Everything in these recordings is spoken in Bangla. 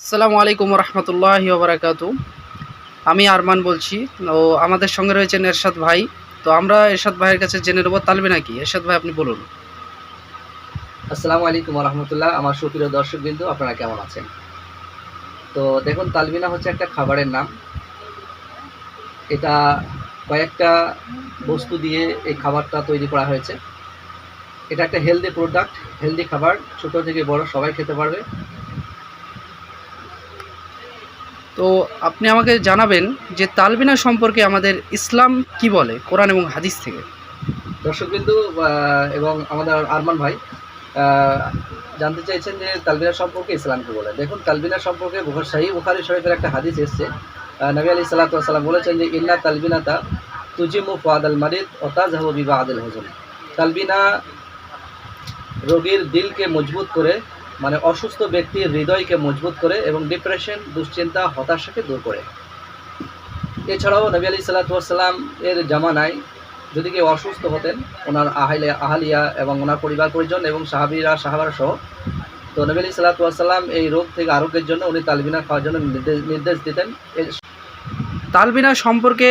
আসসালামু আলাইকুম রহমতুল্লাহি ওবরাকাতু। আমি আরমান বলছি। ও আমাদের সঙ্গে রয়েছেন এরশাদ ভাই। তো আমরা এরশাদ ভাইয়ের কাছে জেনে নেব তালবিনা কি। এরশাদ ভাই, আপনি বলুন। আসসালামু আলাইকুম রহমতুল্লাহ। আমার সুপ্রিয় দর্শকবৃন্দ, আপনারা কেমন আছেন? তো দেখুন, তালবিনা হচ্ছে একটা খাবারের নাম। এটা কয়েকটা বস্তু দিয়ে এই খাবারটা তৈরি করা হয়েছে। এটা একটা হেলদি প্রোডাক্ট, হেলদি খাবার, ছোট থেকে বড় সবাই খেতে পারবে। তো আপনি আমাকে জানাবেন যে তালবিনা সম্পর্কে আমাদের ইসলাম কি বলে কোরআন এবং হাদিস থেকে। দর্শকবৃন্দ এবং আমাদের আরমান ভাই আহ, জানতে চাইছেন যে তালবিনা সম্পর্কে ইসলাম কি বলে। দেখুন, তালবিনা সম্পর্কে সহিহ বুখারী শরীফের একটা হাদিস এসছে। নবী আলাইহিস সালাতু ওয়াস সালাম বলেছেন যে ইন্না তালবিনাতা তুজিমু ফাদাল মারিদ ও তাজহাবু বিবাদিল হুজুন। তালবিনা রোগীর দিলকে মজবুত করে, মানে অসুস্থ ব্যক্তির হৃদয়কে মজবুত করে এবং ডিপ্রেশন, দুশ্চিন্তা, হতাশাকে দূর করে। এছাড়াও নবী আলাইহিস সালাতু ওয়াস সালাম এর জামানায় যদি কেউ অসুস্থ হতেন, ওনার আহালিয়া এবং ওনার পরিবার পরিজন এবং সাহাবারা সহ, তো নবী আলাইহিস সালাতু ওয়াস সালাম এই রোগ থেকে আরোগ্যের জন্য উনি তালবিনা খাওয়ার জন্য নির্দেশ দিতেন। তালবিনা সম্পর্কে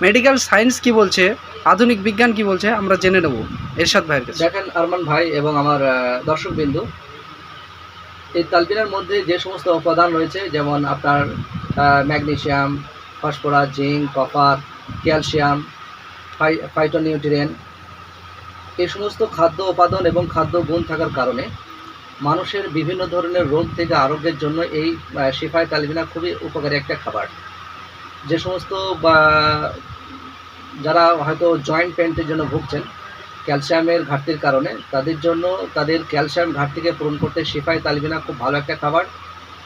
মেডিকেল সায়েন্স কি বলছে, আধুনিক বিজ্ঞান কি বলছে, আমরা জেনে নেব এরশাদ ভাইয়ের কাছে। দেখেন আরমান ভাই এবং আমার দর্শকবিন্দু, এই তালবিনার মধ্যে যে সমস্ত উপাদান রয়েছে, যেমন আপনার magnesium, phosphorus, zinc, copper, calcium, phytonutrient, এই সমস্ত খাদ্য উপাদান এবং খাদ্য গুণ থাকার কারণে মানুষের বিভিন্ন ধরনের রোগ থেকে আরোগ্যের জন্য এই শিফায়ে তালবিনা খুবই উপকারী একটা খাবার। যে সমস্ত যারা হয়তো জয়েন্ট পেইনের জন্য ভুগছেন ক্যালসিয়ামের ঘাটতির কারণে, তাদের জন্য তাদের ক্যালসিয়াম ঘাটতিকে পূরণ করতে শিফায়ে তালবিনা খুব ভালো একটা খাবার।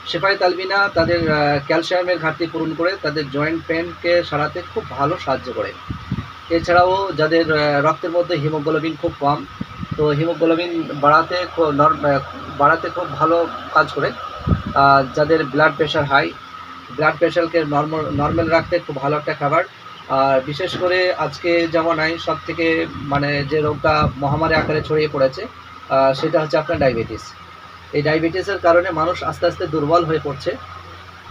শিফায়ে তালবিনা তাদের ক্যালসিয়ামের ঘাটতি পূরণ করে তাদের জয়েন্ট পেনকে সারাতে খুব ভালো সাহায্য করে। এছাড়াও যাদের রক্তের মধ্যে হিমোগ্লোবিন খুব কম, তো হিমোগ্লোবিন বাড়াতে খুব ভালো কাজ করে। যাদের ব্লাড প্রেশার হাই, ব্লাড প্রেশারকে নর্মাল রাখতে খুব ভালো একটা খাবার। আর বিশেষ করে আজকে জামানায় সব থেকে মানে যে রোগটা মহামারী আকারে ছড়িয়ে পড়েছে, সেটা হচ্ছে আপনার ডায়াবেটিস। এই ডায়াবেটিসের কারণে মানুষ আস্তে আস্তে দুর্বল হয়ে পড়ছে।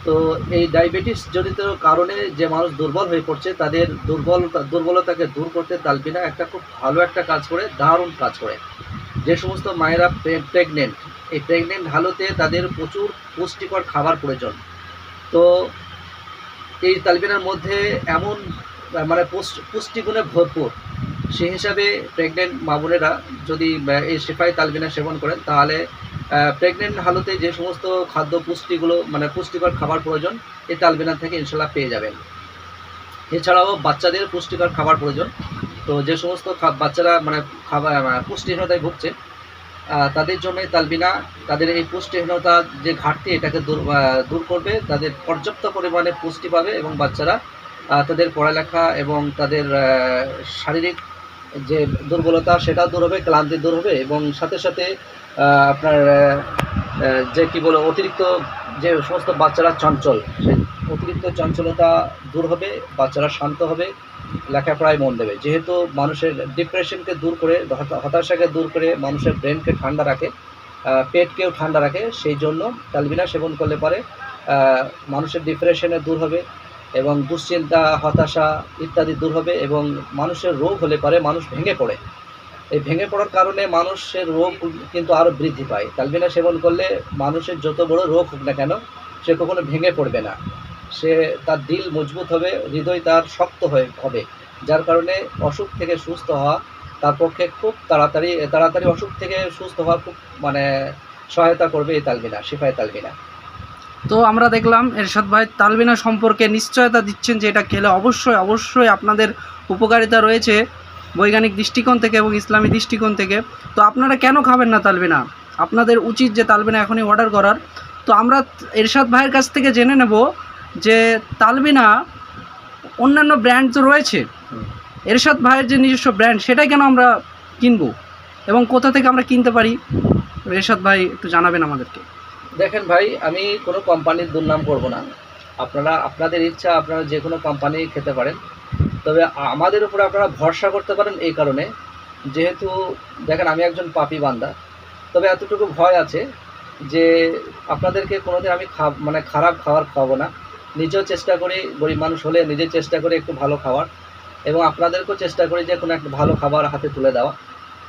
তো এই ডায়াবেটিস জনিত কারণে যে মানুষ দুর্বল হয়ে পড়ছে, তাদের দুর্বলতাকে দূর করতে তালবিনা একটা খুব ভালো একটা কাজ করে, দারুণ কাজ করে। যে সমস্ত মায়েরা প্রেগনেন্ট, এই প্রেগনেন্ট হালতে তাদের প্রচুর পুষ্টিকর খাবার প্রয়োজন। তো এই তালবিনার মধ্যে এমন মানে পুষ্টিগুণে ভরপুর, সেই হিসাবে প্রেগনেন্ট মা বোনেরা যদি এই শিফায়ে তালবিনা সেবন করেন, তাহলে প্রেগনেন্ট হালতে যে সমস্ত খাদ্য পুষ্টিগুলো মানে পুষ্টিকর খাবার প্রয়োজন, এই তালবিনা থেকে ইনশাল্লাহ পেয়ে যাবেন। এছাড়াও বাচ্চাদের পুষ্টিকর খাবার প্রয়োজন। তো যে সমস্ত বাচ্চারা মানে খাবার পুষ্টিহীনতায় ভুগছে, তাদের জন্য তালবিনা তাদের এই পুষ্টিহীনতা যে ঘাটতি, এটাকে দূর করবে। তাদের পর্যাপ্ত পরিমাণে পুষ্টি পাবে এবং বাচ্চারা তাদের পড়ালেখা এবং তাদের শারীরিক যে দুর্বলতা সেটাও দূর হবে, ক্লান্তি দূর হবে এবং সাথে সাথে আপনার যে কী বলো অতিরিক্ত যে সমস্ত বাচ্চারা চঞ্চল, সেই অতিরিক্ত চঞ্চলতা দূর হবে, বাচ্চারা শান্ত হবে, লেখাপড়ায় মন দেবে। যেহেতু মানুষের ডিপ্রেশনকে দূর করে, হতাশাকে দূর করে মানুষের ব্রেনকে ঠান্ডা রাখে, পেটকেও ঠান্ডা রাখে, সেই জন্য তালবিনা সেবন করলে পরে মানুষের ডিপ্রেশনে দূর হবে এবং দুশ্চিন্তা, হতাশা ইত্যাদি দূর হবে এবং মানুষের রোগ হলে পরে মানুষ ভেঙে পড়ে। এই ভেঙে পড়ার কারণে মানুষের রোগ কিন্তু আরও বৃদ্ধি পায়। তালবিনা সেবন করলে মানুষের যত বড় রোগ হোক না কেন, সে কখনো ভেঙে পড়বে না। সে তার দিল মজবুত হবে, হৃদয় তার শক্ত হবে, যার কারণে অসুখ থেকে সুস্থ হওয়া তার পক্ষে খুব তাড়াতাড়ি অসুখ থেকে সুস্থ হওয়া খুব মানে সহায়তা করবে এই তালবিনা, শিফায়ে তালবিনা। তো আমরা দেখলাম এরশাদ ভাই তালবিনা সম্পর্কে নিশ্চয়তা দিচ্ছেন যে এটা খেলে অবশ্যই অবশ্যই আপনাদের উপকারিতা রয়েছে বৈজ্ঞানিক দৃষ্টিকোণ থেকে এবং ইসলামী দৃষ্টিকোণ থেকে। তো আপনারা কেন খাবেন না তালবিনা? আপনাদের উচিত যে তালবিনা এখনই অর্ডার করার। তো আমরা এরশাদ ভাইয়ের কাছ থেকে জেনে নেব যে তালবিনা অন্যান্য ব্র্যান্ড তো রয়েছে, এরশাদ ভাইয়ের যে নিজস্ব ব্র্যান্ড সেটাই কেন আমরা কিনবো এবং কোথা থেকে আমরা কিনতে পারি? এরশাদ ভাই একটু জানাবেন আমাদেরকে। দেখেন ভাই, আমি কোনো কোম্পানির দুর্নাম করব না। আপনাদের ইচ্ছা, আপনারা যে কোনো কোম্পানি খেতে পারেন, তবে আমাদের উপরে আপনারা ভরসা করতে পারেন এই কারণে, যেহেতু দেখেন আমি একজন পাপী বান্দা। তবে এতটুকু ভয় আছে যে আপনাদেরকে কোনোদিন আমি মানে খারাপ খাবার খাওয়াবো না। নিজেও চেষ্টা করি, গরিব মানুষ হলে নিজে চেষ্টা করি একটু ভালো খাওয়ার, এবং আপনাদেরকেও চেষ্টা করি যে কোনো একটা ভালো খাবার হাতে তুলে দেওয়া।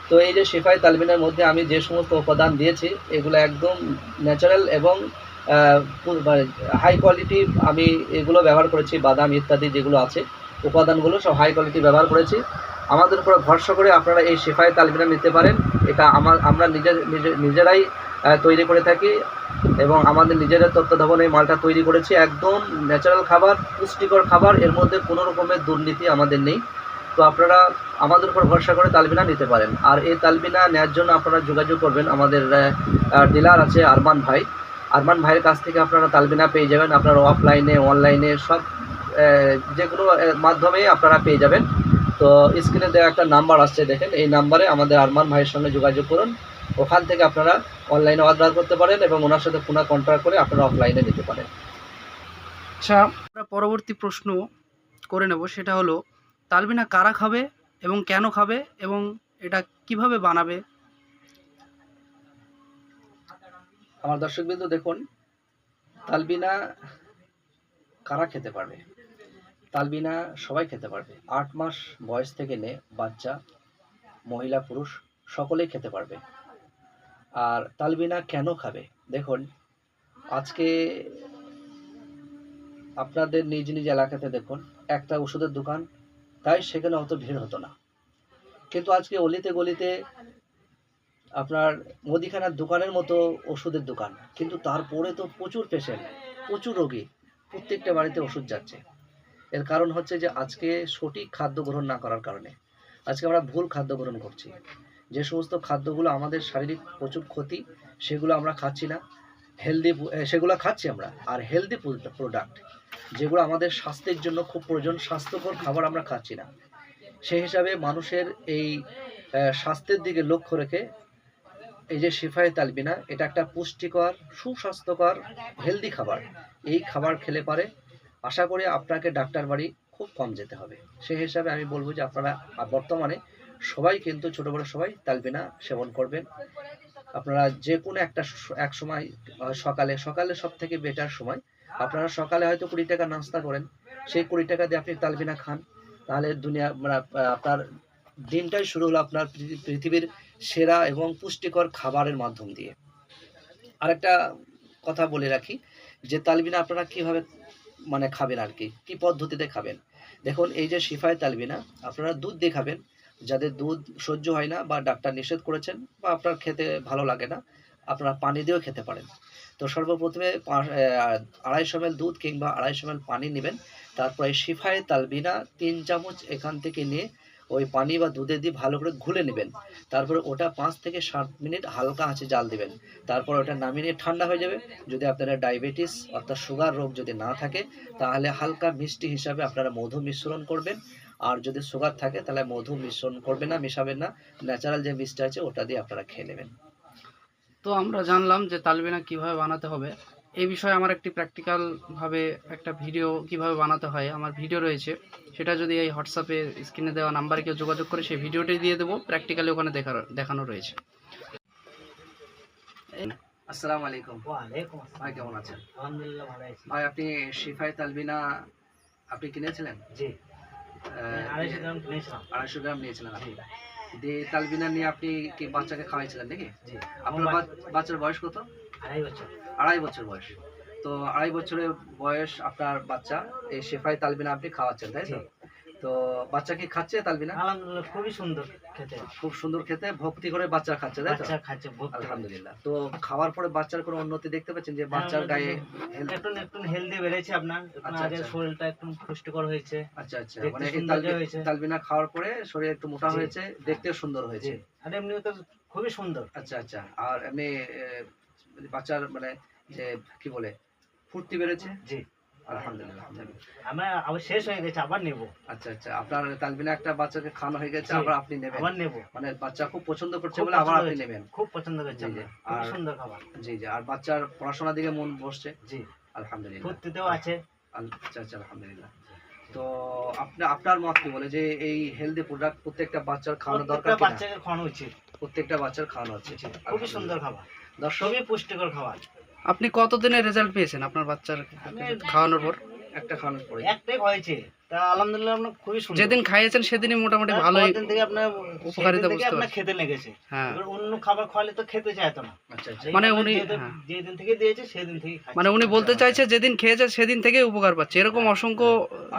তো এই যে শেফাই তালবিনের মধ্যে আমি যে সমস্ত উপাদান দিয়েছি এগুলো একদম ন্যাচারাল এবং হাই কোয়ালিটি। আমি এগুলো ব্যবহার করেছি, বাদাম ইত্যাদি যেগুলো আছে উপাদানগুলো সব হাই কোয়ালিটি ব্যবহার করেছি। আমাদের উপর ভরসা করে আপনারা এই শেফাই তালবিনা নিতে পারেন। এটা আমরা নিজেরাই তৈরি করে থাকি এবং আমাদের নিজেদের তত্ত্বাবধানে এই মালটা তৈরি করেছি। একদম ন্যাচারাল খাবার, পুষ্টিকর খাবার, এর মধ্যে কোনো রকমের দুর্নীতি আমাদের নেই। তো আপনারা আমাদের উপর ভরসা করে তালবিনা নিতে পারেন। আর এই তালবিনা নেওয়ার জন্য আপনারা যোগাযোগ করবেন, আমাদের ডিলার আছে আরমান ভাই। আরমান ভাইয়ের কাছ থেকে আপনারা তালবিনা পেয়ে যাবেন। আপনারা অফলাইনে অনলাইনে সব যে কোনো মাধ্যমেই আপনারা পেয়ে যাবেন। তো স্ক্রিনে দেওয়া একটা নাম্বার আসছে দেখেন, এই নাম্বারে আমাদের আরমান ভাইয়ের সঙ্গে যোগাযোগ করুন। ওখান থেকে আপনারা অনলাইনে অর্ডার করতে পারেন এবং ওনার সাথে ফোনে কন্ট্যাক্ট করে আপনারা অফলাইনে নিতে পারেন। আচ্ছা, আমরা পরবর্তী প্রশ্ন করে নেব, সেটা হলো তালবিনা কারা খাবে এবং কেন খাবে এবং এটা কিভাবে বানাবে? আমার দর্শকবৃন্দ দেখুন, তালবিনা কারা খেতে পারবে? তালবিনা সবাই খেতে পারবে। 8 মাস বয়স থেকে নিয়ে বাচ্চা, মহিলা, পুরুষ সকলেই খেতে পারবে। আর তালবিনা কেন খাবে? দেখুন, আজকে আপনাদের নিজ নিজ এলাকাতে দেখুন একটা ওষুধের দোকান, তাই সেখানে অত ভিড় হতো না। কিন্তু আজকে অলিতে গলিতে আপনার মুদিখানার দোকানের মতো ওষুধের দোকান, কিন্তু তারপরে তো প্রচুর পেশেন্ট, প্রচুর রোগী, প্রত্যেকটা বাড়িতে ওষুধ যাচ্ছে। এর কারণ হচ্ছে যে আজকে সঠিক খাদ্য গ্রহণ না করার কারণে আজকে আমরা ভুল খাদ্য গ্রহণ করছি। যে সমস্ত খাদ্যগুলো আমাদের শারীরিক প্রচুর ক্ষতি সেগুলো আমরা খাচ্ছি না, সেগুলো খাচ্ছি আমরা। আর হেলদি প্রোডাক্ট যেগুলো আমাদের স্বাস্থ্যের জন্য খুব প্রয়োজন, স্বাস্থ্যকর খাবার আমরা খাচ্ছি না। সেই হিসাবে মানুষের এই স্বাস্থ্যের দিকে লক্ষ্য রেখে এই যে শেফাই তালবিনা, এটা একটা পুষ্টিকর, সুস্বাস্থ্যকর, হেলদি খাবার। এই খাবার খেলে পারে আশা করি আপনাকে ডাক্তার বাড়ি খুব কম যেতে হবে। সেই হিসাবে আমি বলবো যে আপনারা বর্তমানে সবাই কিন্তু ছোটো বড়ো সবাই তালবিনা সেবন করবেন। আপনারা যে কোনো এক সময় সকালে সব থেকে বেটার সময়, আপনারা সকালে হয়তো 20 টাকা নাস্তা করেন, সেই 20 টাকা দিয়ে আপনি তালবিনা খান, তাহলে দুনিয়া মানে আপনার দিনটাই শুরু হলো আপনার পৃথিবীর সেরা এবং পুষ্টিকর খাবারের মাধ্যম দিয়ে। আরেকটা কথা বলে রাখি যে তালবিনা আপনারা কিভাবে মানে খাবেন, আর কি পদ্ধতিতে খাবেন। দেখুন, এই যে শেফাই তালবিনা আপনারা দুধ দিয়ে খাবেন। যাদের দুধ সহ্য হয় না বা ডাক্তার নিষেধ করেছেন বা আপনার খেতে ভালো লাগে না, আপনারা পানি দিয়েও খেতে পারেন। তো সর্বপ্রথমে 250 ml দুধ কিংবা 250 ml পানি নেবেন। তারপরে শেফাই তালবিনা 3 চামচ এখান থেকে নিয়ে ওই পানি বা দুধে দিয়ে ভালো করে ঘুলে নেবেন। তারপরে ওটা 5 থেকে 7 মিনিট হালকা আঁচে জাল দিবেন। তারপর ওটা নামিয়ে নিয়ে ঠান্ডা হয়ে যাবে। যদি আপনারা ডায়াবেটিস অর্থাৎ সুগার রোগ যদি না থাকে, তাহলে হালকা মিষ্টি হিসাবে আপনারা মধু মিশ্রণ করবেন। আর যদি সুগার থাকে তাহলে মধু মিশ্রণ করবেন না, মেশাবেন না, ন্যাচারাল যে মিষ্টি আছে ওটা দিয়ে আপনারা খেয়ে নেবেন। তো আমরা জানলাম যে তালবিনা কিভাবে বানাতে হবে। এই বিষয়ে আমার একটি প্র্যাকটিক্যাল ভাবে একটা ভিডিও কিভাবে বানাতে হয় আমার ভিডিও রয়েছে, সেটা যদি এই হোয়াটসঅ্যাপে স্ক্রিনে দেওয়া নাম্বারে কেউ যোগাযোগ করে সেই ভিডিওটি দিয়ে দেবো, প্র্যাকটিক্যালি ওখানে দেখানো রয়েছে। আসসালামু আলাইকুম। ওয়ালাইকুম আসসালাম। ভাই কেমন আছেন? আলহামদুলিল্লাহ ভালো আছি। ভাই, আপনি শেফাই তালবিনা আপনি কিনেছিলেন? জি, 250 গ্রাম কিনেছিলাম। 250 গ্রাম নিয়েছিলেন আপনি। দিয়ে তালবিনা নিয়ে আপনি কি বাচ্চাকে খাওয়াইছিলেন নাকি? জি, আপনার বাচ্চার বয়স কত? 2.5 বছর। 2.5 বছর বয়স। তো 2.5 বছরের বয়স আপনার বাচ্চা, এই শেফাই তালবিনা আপনি খাওয়াচ্ছেন, তাই তো? তো বাচ্চা কি খাচ্ছে তালবিনা? আলহামদুলিল্লাহ খুবই সুন্দর খেতে। খুব সুন্দর খেতে, ভক্তি করে বাচ্চা খাচ্ছে, তাই তো? বাচ্চা খাচ্ছে ভক্তি করে। আলহামদুলিল্লাহ। তো খাওয়ার পরে বাচ্চার কোনো উন্নতি দেখতে পাচ্ছেন যে বাচ্চার গায়ে একটু হেলদি বেড়েছে আপনার। আচ্ছা, আগে আচ্ছা। শরীরটা একটু পুষ্টিকর হয়েছে। আচ্ছা আচ্ছা, দেখতে মানে এই সুন্দর হয়েছে। তালবিনা খাওয়ার পরে শরীর একটু মোটা জি। হয়েছে, দেখতেও সুন্দর জি, হয়েছে। আর এমনিও তো খুবই সুন্দর। আচ্ছা আচ্ছা। আর এমনি বাচ্চার মানে যে কি বলে ফুর্তি বেড়েছে? জি, আলহামদুলিল্লাহ, আলহামদুলিল্লাহ। আমরা আবার শেষ হয়ে গেছে, আবার নেব। আচ্ছা আচ্ছা, আপনার তালবিনা একটা বাচ্চাকে খাওয়ানো হয়ে গেছে, জি। আবার আপনি নেবেন? আবার নেব। মানে বাচ্চা খুব পছন্দ করছে খুব বলে আবার পছন্দ আপনি হয়েছে। নেবেন? খুব পছন্দ হয়েছে জি, জি। আমার। খুবই আর সুন্দর খাবার। জি জি, আর বাচ্চার পড়াশোনার দিকে মন বসছে? জি, আলহামদুলিল্লাহ। ফুর্তিতেও আছে। আচ্ছা আচ্ছা, আলহামদুলিল্লাহ। তো আপনার মত কি বলে যে এই হেলদি প্রোডাক্ট প্রত্যেকটা বাচ্চার খাওয়ানো দরকার প্রত্যেকটা কিনা? বাচ্চাকে খাওয়ানো উচিত। প্রত্যেকটা বাচ্চার খাওয়ানো হচ্ছে। খুবই সুন্দর খাবার। দর্শক খুবই পুষ্টিকর খাবার। আপনি কতদিনের রেজাল্ট পেয়েছেন আপনার বাচ্চার খাওয়ানোর পর? একটা খাওয়ানোর পরে একটাই হয়েছে, তা আলহামদুলিল্লাহ আপনার খুবই সুন্দর। যেদিন খাইয়েছেন সেদিনই মোটামুটি তার ভালোই পরের দিন থেকে আপনার উপকারিতা সেদিন থেকে বুঝতে আপনার পারছি। খেতে লেগেছে। হ্যাঁ, এবার অন্য খাবার খাওয়ালে তো খেতে চাইতো না। আচ্ছা আচ্ছা মানে এইভাবে উনি- যেদিন- হ্যাঁ। যেদিন থেকে দিয়েছে সেদিন থেকে মানে উনি বলতে চাইছে যেদিন খেয়েছে সেদিন থেকেই উপকার পাচ্ছে, এরকম অসংখ্য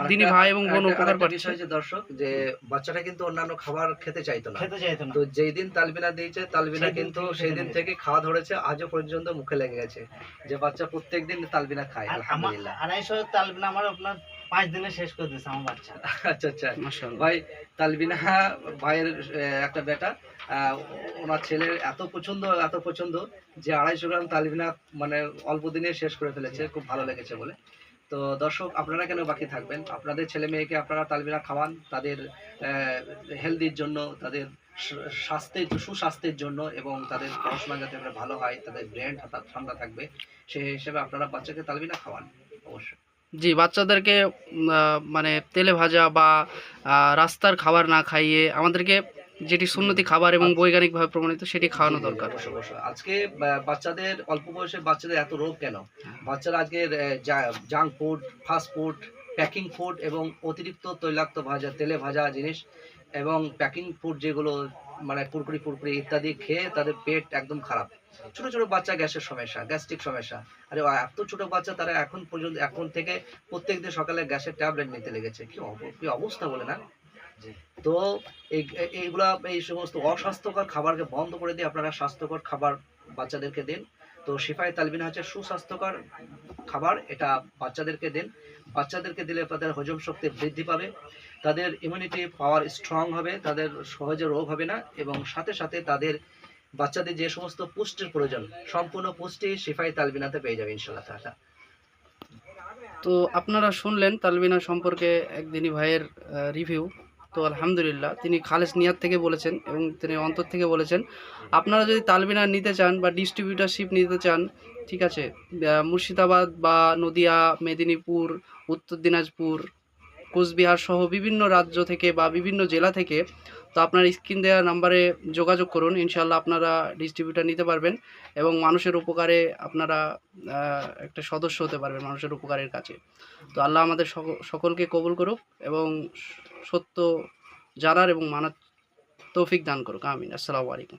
দিনী ভাই এবং বোন উপকার আরেকটা পাচ্ছে। বিষয় যে দর্শক, যে বাচ্চাটা কিন্তু অন্যান্য খাবার খেতে চাইতো না, খেতে চাইতো না। তো যেই দিন তালবিনা দিয়েছে তালবিনা সেই দিন কিন্তু থেকে সেই খেতে দিন লেগেছে। থেকে খাওয়া ধরেছে, আজও পর্যন্ত মুখে লেগে গেছে যে বাচ্চা প্রত্যেকদিন তালবিনা খায় আর আমার আলহামদুলিল্লাহ। 250 তালবিনা আমার আপনার 5 দিনে শেষ করে দিয়েছে আমার বাচ্চা। আচ্ছা আচ্ছা মাশাআল্লাহ। ভাই, তালবিনা ভাইয়ের একটা বেটা, ওনার ছেলের এত পছন্দ যে 250 গ্রাম তালবিনা মানে অল্প দিনে শেষ করে ফেলেছে, খুব ভালো লেগেছে বলে। তো দর্শক, আপনারা কেন বাকি থাকবেন, আপনাদের ছেলে মেয়েকে আপনারা তালবিনা খাওয়ান, তাদের হেলদির জন্য, তাদের সুস্বাস্থ্যের জন্য, এবং তাদের পড়াশোনা যাতে ভালো হয়, তাদের ব্রেন ঠান্ডা থাকবে, সেই হিসেবে আপনারা বাচ্চাকে তালবিনা খাওয়ান অবশ্যই। জি, বাচ্চাদেরকে মানে তেলে ভাজা বা রাস্তার খাবার না খাইয়ে আমাদেরকে যেটি সুন্নতি খাবার এবং বৈজ্ঞানিকভাবে প্রমাণিত সেটি খাওয়ানো জি, জি, দরকার। অবশ্যই অবশ্যই। আজকে বাচ্চাদের অল্প বয়সে বাচ্চাদের এত রোগ কেন? বাচ্চারা আজকের junk food, fast food, packing food এবং অতিরিক্ত তৈলাক্ত ভাজা, তেলে ভাজা জিনিস এবং প্যাকিং ফুড যেগুলো মানে কুরকুরি ফুরকুরি ইত্যাদি খেয়ে তাদের পেট একদম খারাপ। ছোট ছোট বাচ্চা গ্যাসের সমস্যা, গ্যাস্ট্রিক সমস্যা। আরে এত ছোট বাচ্চা, তারা এখন থেকে প্রত্যেকদিন সকালে গ্যাসের ট্যাবলেট নিতে লেগেছে। কি অবস্থা বলে না? জি। তো এইগুলা, এই সমস্ত অস্বাস্থ্যকর খাবারকে বন্ধ করে দিয়ে আপনারা স্বাস্থ্যকর খাবার বাচ্চাদেরকে দিন। তো শিফায়ে তালবিনা হচ্ছে সুস্বাস্থ্যকর খাবার, এটা বাচ্চাদেরকে দিন। বাচ্চাদেরকে দিলে তাদের হজম শক্তি বৃদ্ধি পাবে, তাদের ইমিউনিটি পাওয়ার স্ট্রং হবে, তাদের সহজে রোগ হবে না, এবং সাথে সাথে তাদের বাচ্চাদের যে সমস্ত পুষ্টির প্রয়োজন, সম্পূর্ণ পুষ্টি শিফায়ে তালবিনাতে পেয়ে যাবে ইনশাআল্লাহ তাআলা। তো আপনারা শুনলেন তালবিনা সম্পর্কে একদিনই ভাইয়ের রিভিউ। তো আলহামদুলিল্লাহ, তিনি খালেস নিয়াত থেকে বলেছেন এবং তিনি অন্তর থেকে বলেছেন। আপনারা যদি তালবিনা নিতে চান বা ডিস্ট্রিবিউটারশিপ নিতে চান, ঠিক আছে, মুর্শিদাবাদ বা নদিয়া, মেদিনীপুর, উত্তর দিনাজপুর, কোচবিহার সহ বিভিন্ন রাজ্য থেকে বা বিভিন্ন জেলা থেকে, তো আপনার স্ক্রিন দেওয়া নাম্বারে যোগাযোগ করুন, ইনশাআল্লাহ আপনারা ডিস্ট্রিবিউটার নিতে পারবেন এবং মানুষের উপকারে আপনারা একটা সদস্য হতে পারবেন মানুষের উপকারের কাছে। তো আল্লাহ আমাদের সকলকে কবুল করুক এবং সত্য জানার এবং মানার তৌফিক দান করুক। আমিন। আসসালামু আলাইকুম।